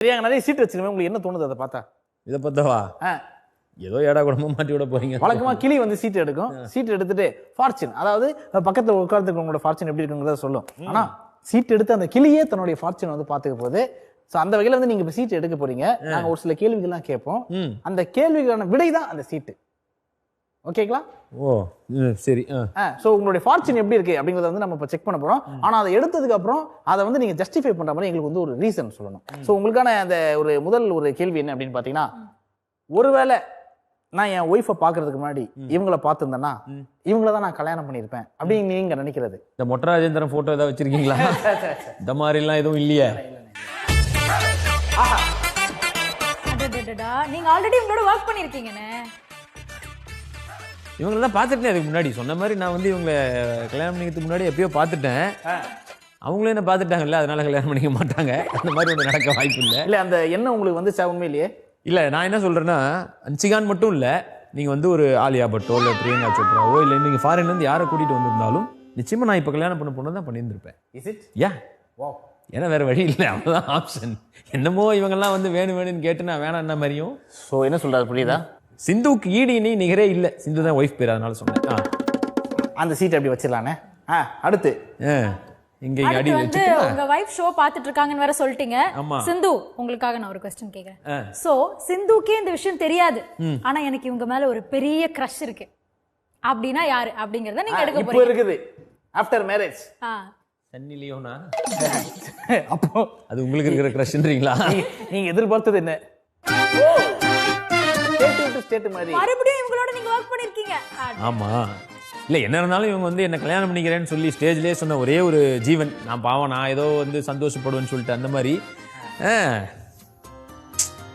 சரியா நிறைய சீட் வச்சிருக்கேன், உங்களுக்கு என்ன தோணுது அதை பார்த்தா? இதை பார்த்தாவா? ஏதோ ஏடா கூடமா மாட்டி விட போறீங்க. வழக்கமா கிளி வந்து சீட் எடுக்கும், சீட் எடுத்துட்டு ஃபார்ச்சூன், அதாவது பக்கத்துல உட்கார்ந்துக்கு உங்களோட ஃபார்ச்சூன் எப்படி இருக்குங்கிறத சொல்லும். ஆனா சீட் எடுத்து அந்த கிளியே தன்னுடைய ஃபார்ச்சூன் வந்து பாத்துக்க போகுது. சோ அந்த வகையில வந்து நீங்க இப்ப சீட் எடுக்க போறீங்க. நாங்க ஒரு சில கேள்விகள்லாம் கேட்போம், அந்த கேள்விக்கான விடை தான் அந்த சீட்டு. ஓகேங்களா? ஓ சரி. சோ உங்களுடைய ஃபார்ச்சூன் எப்படி இருக்கு அப்படிங்கறத வந்து நம்ம இப்ப செக் பண்ண போறோம். ஆனா அதை எடுத்ததுக்கு அப்புறம் அதை வந்து நீங்க ஜஸ்டிஃபை பண்ற மாதிரி எங்களுக்கு வந்து ஒரு ரீசன் சொல்லணும். சோ உங்களுக்கான அந்த ஒரு முதல் ஒரு கேள்வி என்ன அப்படின்னு பாத்தீங்கன்னா, ஒருவேளை நான் என் ஒய்ஃபை பாக்குறதுக்கு முன்னாடி இவங்கள பார்த்திருந்தேன்னா இவங்கள தான் நான் கல்யாணம் பண்ணிருப்பேன் அப்படின்னு நீங்க நினைக்கிறது? இந்த மொட்டராஜேந்திரன் போட்டோ ஏதாவது வச்சிருக்கீங்களா? இந்த மாதிரி எல்லாம் எதுவும் இல்லையே. நீங்க ஆல்ரெடி இவங்களோட வர்க் பண்ணிருக்கீங்கனே. இவங்கள தான் பார்த்துட்டேன் அதுக்கு முன்னாடி. சொன்ன மாதிரி நான் வந்து இவங்களை கல்யாணம் பண்ணிக்கிறதுக்கு முன்னாடி எப்பயோ பார்த்துட்டேன். அவங்களே என்ன பார்த்துட்டாங்கல்ல, அதனால கல்யாணம் பண்ணிக்க மாட்டாங்க. அந்த மாதிரி ஒன்று நடக்க வாய்ப்பு இல்லை. இல்ல அந்த எண்ணம் உங்களுக்கு வந்து உண்மையிலேயே இல்லை. நான் என்ன சொல்றேன்னா, அன்சிகான் மட்டும் இல்லை, நீங்க வந்து ஒரு ஆலியா பட்டோ இல்லை பிரியங்கா சோப்ராவோ இல்லை நீங்க ஃபாரின்லேருந்து யாரை கூட்டிட்டு வந்திருந்தாலும் நிச்சயமா நான் இப்போ கல்யாணம் பண்ண பொண்ணு தான் பண்ணியிருந்திருப்பேன். Is it? யா. ஏன்னா வேற வழி இல்லை, அவ்வளோதான் ஆப்ஷன். என்னமோ இவங்கெல்லாம் வந்து வேணும்னு கேட்டு நான் வேணாம் என்ன மாதிரியும். ஸோ என்ன சொல்றாரு புரியுதா? சிந்துவுக்கு ஈடு இனி நிகரே இல்லை. சிந்து தான் ஒய்ஃப் பேர், அதனால சொன்னேன். அந்த சீட் அப்படி வச்சிடலானே. அடுத்து இங்க அடி வந்து உங்க வைஃப் ஷோ பாத்துட்டு இருக்காங்கன்னு வேற சொல்லிட்டீங்க. சிந்து, உங்களுக்காக நான் ஒரு क्वेश्चन கேக்குறேன். சோ சிந்துக்கே இந்த விஷயம் தெரியாது, ஆனா எனக்கு இவங்க மேல ஒரு பெரிய கிரஷ் இருக்கு அப்படினா யாரு அப்படிங்கறத நீங்க எடுக்க போறீங்க. இப்போ இருக்குது ஆஃப்டர் மேரேஜ். சன்னி லியோனா? அப்போ அது உங்களுக்கு இருக்கிற கிரஷ்ன்றீங்களா? நீங்க எதிர்பார்த்தது என்ன? ஸ்டேட் மாதிரி மறுபடியும் இவங்களோட நீங்க வர்க் பண்ணிருக்கீங்க. ஆமா. இல்லை என்ன இருந்தாலும் இவங்க வந்து என்ன கல்யாணம் பண்ணிக்கிறேன்னு சொல்லி ஸ்டேஜ்லேயே சொன்ன ஒரே ஒரு ஜீவன். நான் பாவம், நான் ஏதோ வந்து சந்தோஷப்படுவேன்னு சொல்லிட்டு அந்த மாதிரி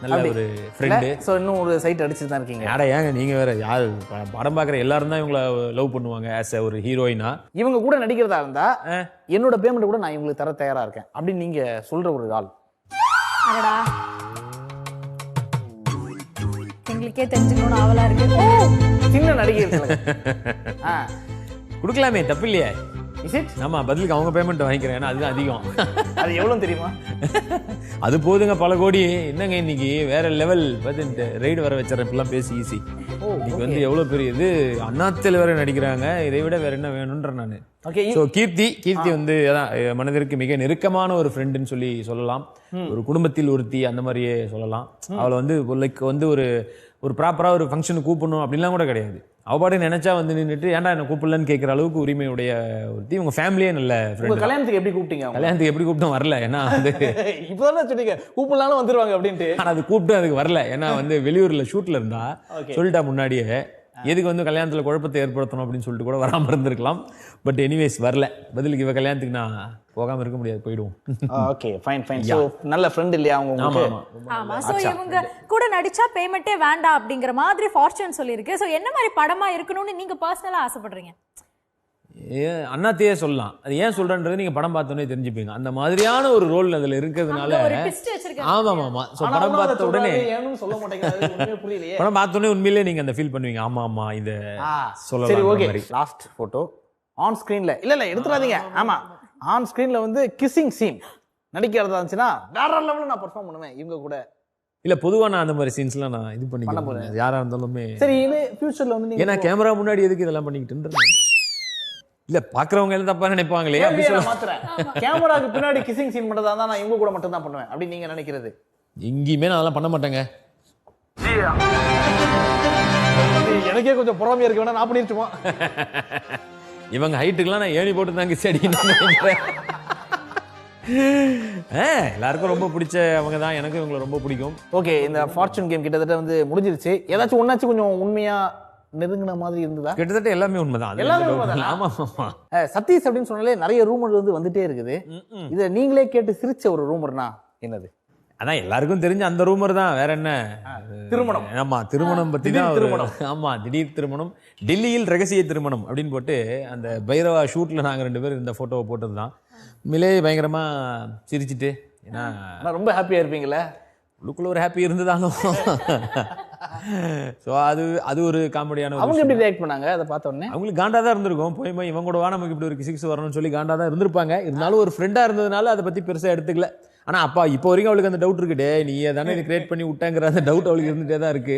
நல்ல ஒரு ஃப்ரெண்டு. ஸோ இன்னும் ஒரு சைட் அடிச்சுட்டு தான் இருக்கீங்க. யாரா ஏங்க நீங்கள் வேற? யார் படம் பார்க்குற எல்லாரும் தான் இவங்களை லவ் பண்ணுவாங்க ஆஸ் எ ஒரு ஹீரோயினா. இவங்க கூட நடிக்கிறதா இருந்தா என்னோட பேமெண்ட் கூட நான் இவங்களுக்கு தர தயாரா இருக்கேன் அப்படின்னு நீங்க சொல்ற ஒரு ஆள். அடடா, எங்களுக்கே தெரிஞ்சுக்கணும்னு ஆவலா இருக்கு. சின்ன நடிகை கொடுக்கலாமே, தப்பு இல்லையே. Is it? ஆமா, பதிலுக்கு அவங்க பேமெண்ட் வாங்கிக்கிறேன், ஏன்னா அதுதான் அதிகம். அது எவ்வளவு தெரியுமா? அது போதுங்க, பல கோடி. என்னங்க இன்னைக்கு வேற லெவல் ரைடு வர வச்சிடறேன் இப்பெல்லாம் பேசி ஈஸி. இன்னைக்கு வந்து எவ்வளவு பெரிய இது, அண்ணாத்தில் வேற நடிக்கிறாங்க. இதை விட வேற என்ன வேணும்ன்ற நான். ஸோ கீர்த்தி வந்து மனதிற்கு மிக நெருக்கமான ஒரு ஃப்ரெண்டுன்னு சொல்லலாம். ஒரு குடும்பத்தில் ஒருத்தி அந்த மாதிரியே சொல்லலாம். அவளை வந்து லைக் வந்து ஒரு ப்ராப்பரா ஒரு ஃபங்க்ஷனுக்கு கூப்பிடணும் அப்படின்லாம் கூட கிடையாது. அவ பாட்டு நினைச்சா வந்து நின்றுட்டு ஏன்டா என்ன கூப்பிடலன்னு கேட்குற அளவுக்கு உரிமையுடைய ஒருத்தி. உங்க ஃபேமிலியே நல்ல ஃப்ரெண்ட். கல்யாணத்துக்கு எப்படி கூப்பிட்டீங்க? கல்யாணத்துக்கு எப்படி கூப்பிட்டோம் வரல, ஏன்னா வந்து இப்போதான் சொன்னீங்க கூப்பிடலாலும் வந்துருவாங்க அப்படின்ட்டு. ஆனால் அது கூப்பிட்டு அதுக்கு வரல, ஏன்னா வந்து வெளியூர்ல ஷூட்ல இருந்தா சொல்லிட்டா முன்னாடியே. எதுக்கு வந்து கல்யாணத்துல குழப்பத்தை ஏற்படுத்தணும் அப்படின்னு சொல்லிட்டு கூட வராமல் இருந்திருக்கலாம். பட் எனிவேஸ் வரல. பதிலுக்கு இவ கல்யாணத்துக்கு நான் போகாம இருக்க முடியாது, போயிடுவோம். Okay fine fine. சோ நல்ல ஃப்ரெண்ட் இல்லையா அவங்க உங்களுக்கு? ஆமா. சோ இவங்க கூட நடிச்சா பேமெண்டே வேண்டாம் அப்படிங்கிற மாதிரி ஃபார்ச்சூன் சொல்லிருக்கு. சோ என்ன மாதிரி படமா இருக்கணும்னு நீங்க பர்சனலா ஆசைப்படுறீங்க? அண்ணாத்தையே சொல்லலாம். அது ஏன் சொல்றேன்றது நீங்க படம் பார்த்தோன்னே தெரிஞ்சுப்பீங்க. அந்த மாதிரியான ஒரு ரோல் அதுல இருக்கிறதுனால. ஆமா. சோ படம் பார்த்த உடனே படம் பார்த்த உடனே உண்மையிலேயே நீங்க அந்த ஃபீல் பண்ணுவீங்க. ஆமா இந்த சொல்லலாம். சரி ஓகே, லாஸ்ட் போட்டோ ஆன் ஸ்கிரீன்ல இல்ல எடுத்துறாதீங்க. ஆமா, ஆன் ஸ்கிரீன்ல வந்து கிஸ்ஸிங் சீன் நடிக்கிறதா இருந்துச்சுன்னா வேற லெவல்ல நான் பெர்ஃபார்ம் பண்ணுவேன் இவங்க கூட. இல்ல பொதுவா நான் அந்த மாதிரி சீன்ஸ்லாம் நான் இது பண்ண போறேன் யாரா இருந்தாலுமே. சரி, இது ஃபியூச்சர்ல வந்து ஏன்னா கேமரா முன்னாடி எதுக்கு இதெல்லாம் பண்ணிக்கிட்டு இல்ல பாக்குறவங்க எல்லாம் தப்பா நினைப்பாங்களே அப்படி சொல்ல மாட்டேன். கேமராக்கு பின்னாடி கிஸ்ஸிங் சீன் பண்றதா இருந்தா நான் இவங்க கூட மட்டும் தான் பண்ணுவேன் அப்படி நீங்க நினைக்கிறது? எங்கேயுமே நான் அதெல்லாம் பண்ண மாட்டேங்க. எனக்கே கொஞ்சம் பொறாமையா இருக்கு, வேணா நான் பண்ணிருச்சுமா. இவங்க ஹைட்டுக்கெல்லாம் நான் ஏணி போட்டு தாங்க செடி. எல்லாருக்கும் ரொம்ப பிடிச்ச அவங்க தான், எனக்கும் இவங்களை ரொம்ப பிடிக்கும். ஓகே, இந்த ஃபார்ச்சூன் கேம் கிட்டத்தட்ட வந்து முடிஞ்சிருச்சு. ஏதாச்சும் ஒன்னாச்சும் கொஞ்சம் உண்மையா நெருங்கின மாதிரி இருந்ததா? கிட்டத்தட்ட எல்லாமே உண்மைதான். ஆமா. சதீஷ் அப்படின்னு சொன்னாலே நிறைய ரூமர் வந்துட்டே இருக்குது. இதை நீங்களே கேட்டு சிரிச்ச ஒரு ரூமர்னா என்னது? அதான் எல்லாருக்கும் தெரிஞ்ச அந்த ரூமர் தான், வேற என்ன? திருமணம். ஆமா, திருமணம் பத்தி தான். ஆமா, திடீர் திருமணம், டெல்லியில் ரகசிய திருமணம் அப்படின்னு போட்டு அந்த பைரவா ஷூட்ல நாங்க 2 பேரும் இந்த போட்டோவை போட்டதுதான். உண்மையிலே பயங்கரமா சிரிச்சுட்டு, ஏன்னா ரொம்ப ஹாப்பியா இருப்பீங்களே. உள்ளுக்குள்ள ஒரு ஹாப்பி இருந்ததாலும். ஸோ அது ஒரு காமெடியான. அவங்க எப்படி ரியாக்ட் பண்ணாங்க அதை பார்த்த உடனே? அவங்களுக்கு காண்டா தான் இருந்திருக்கும். போய் இவங்க கூட நமக்கு இப்படி ஒரு 6 வரணும்னு சொல்லி காண்டா தான் இருந்திருப்பாங்க. இருந்தாலும் ஒரு ஃப்ரெண்டா இருந்ததுனால அதை பத்தி பெருசா எடுத்துக்கல. ஆனா அப்பா இப்போ வரைக்கும் அவளுக்கு அந்த டவுட் இருக்குடே, நீ தானே இது கிரியேட் பண்ணி விட்டாங்கிற அந்த டவுட் அவளுக்கு இருந்துட்டே தான் இருக்கு.